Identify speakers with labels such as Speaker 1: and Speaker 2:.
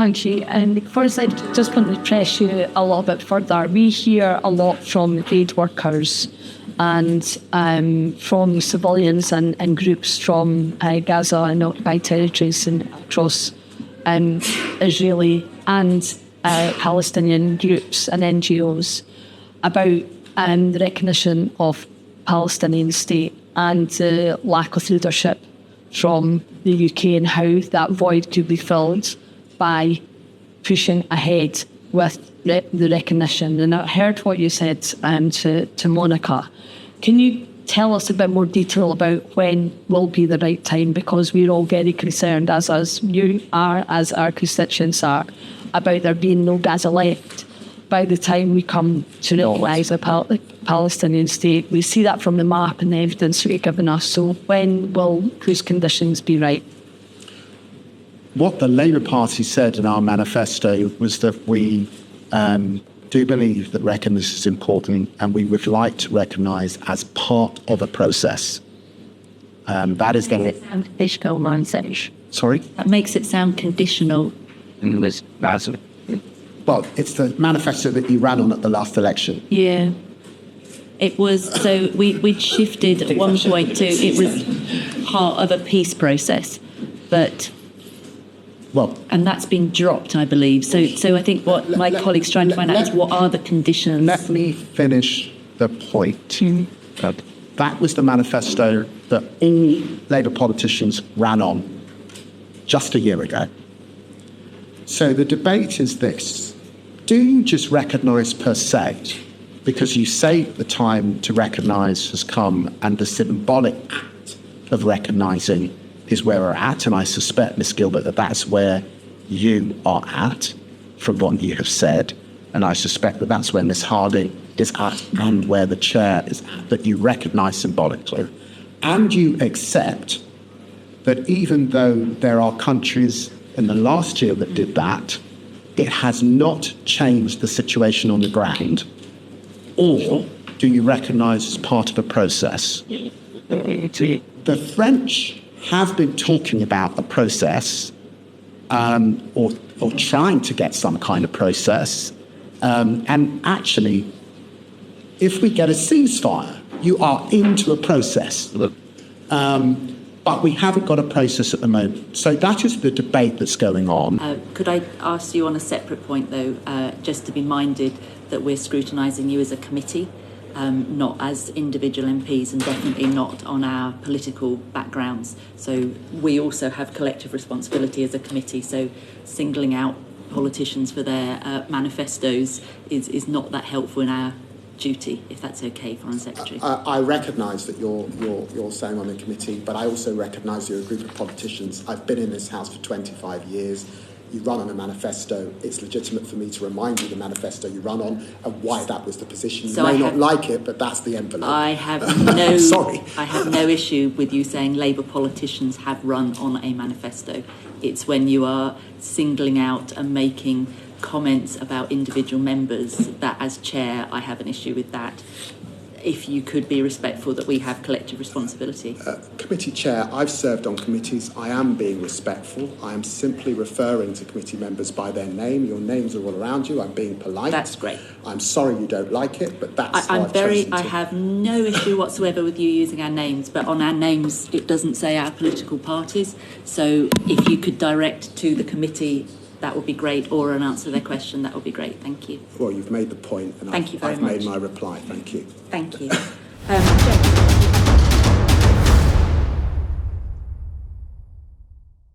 Speaker 1: Thank you. And first, I just want to press you a little bit further. We hear a lot from aid workers and from civilians and groups from Gaza and occupied territories and across Israeli and Palestinian groups and NGOs about the recognition of Palestinian state and the lack of leadership from the UK and how that void could be filled by pushing ahead with the recognition. And I heard what you said to Monica. Can you tell us a bit more detail about when will be the right time? Because we're all very concerned, as you are, as our constituents are, about there being no Gaza left by the time we come to realise a Palestinian state. We see that from the map and the evidence you've given us. So when will those conditions be right?
Speaker 2: What the Labour Party said in our manifesto was that we do believe that recognition is important and we would like to recognise as part of a process. That is the...
Speaker 3: Conditional mindset.
Speaker 2: Sorry?
Speaker 3: That makes it sound conditional.
Speaker 2: Well, it's the manifesto that you ran on at the last election.
Speaker 3: Yeah. It was, so we'd shifted at one point to, it was part of a peace process, but...
Speaker 2: Well,
Speaker 3: and that's been dropped, I believe. So I think what my colleague's trying to find out is what are the conditions.
Speaker 2: Let me finish the point. That was the manifesto that all Labour politicians ran on just a year ago. So the debate is this. Do you just recognise per se, because you say the time to recognise has come and the symbolic act of recognising is where we're at, and I suspect, Ms Gilbert, that that's where you are at, from what you have said, and I suspect that that's where Ms Harding is at and where the chair is at, that you recognise symbolically. And you accept that even though there are countries in the last year that did that, it has not changed the situation on the ground, or do you recognise as part of a process? The French have been talking about a process or trying to get some kind of process. And actually, if we get a ceasefire, you are into a process. But we haven't got a process at the moment. So that is the debate that's going on.
Speaker 3: Could I ask you on a separate point, though, just to be minded that we're scrutinising you as a committee, not as individual MPs, and definitely not on our political backgrounds. So we also have collective responsibility as a committee. So singling out politicians for their manifestos is not that helpful in our duty, if that's okay, Foreign Secretary.
Speaker 4: I recognise that you're saying on the committee, but I also recognise you're a group of politicians. I've been in this House for 25 years. You run on a manifesto. It's legitimate for me to remind you the manifesto you run on and why that was the position. You may not like it, but that's the envelope.
Speaker 3: I have no
Speaker 4: Sorry.
Speaker 3: I have no issue with you saying Labour politicians have run on a manifesto. It's when you are singling out and making comments about individual members that, as chair, I have an issue with that. If you could be respectful that we have collective responsibility.
Speaker 4: Committee chair, I've served on committees. I am being respectful. I am simply referring to committee members by their name. Your names are all around you. I'm being polite.
Speaker 3: That's great.
Speaker 4: I'm sorry you don't like it, but that's
Speaker 3: I have no issue whatsoever with you using our names, but on our names it doesn't say our political parties. So if you could direct to the committee, that would be great, or an answer to their question, that would be great. Thank you.
Speaker 4: Well, you've made the point, and
Speaker 3: Thank you very
Speaker 4: I've
Speaker 3: much.
Speaker 4: made my reply. Thank you.
Speaker 3: Thank you.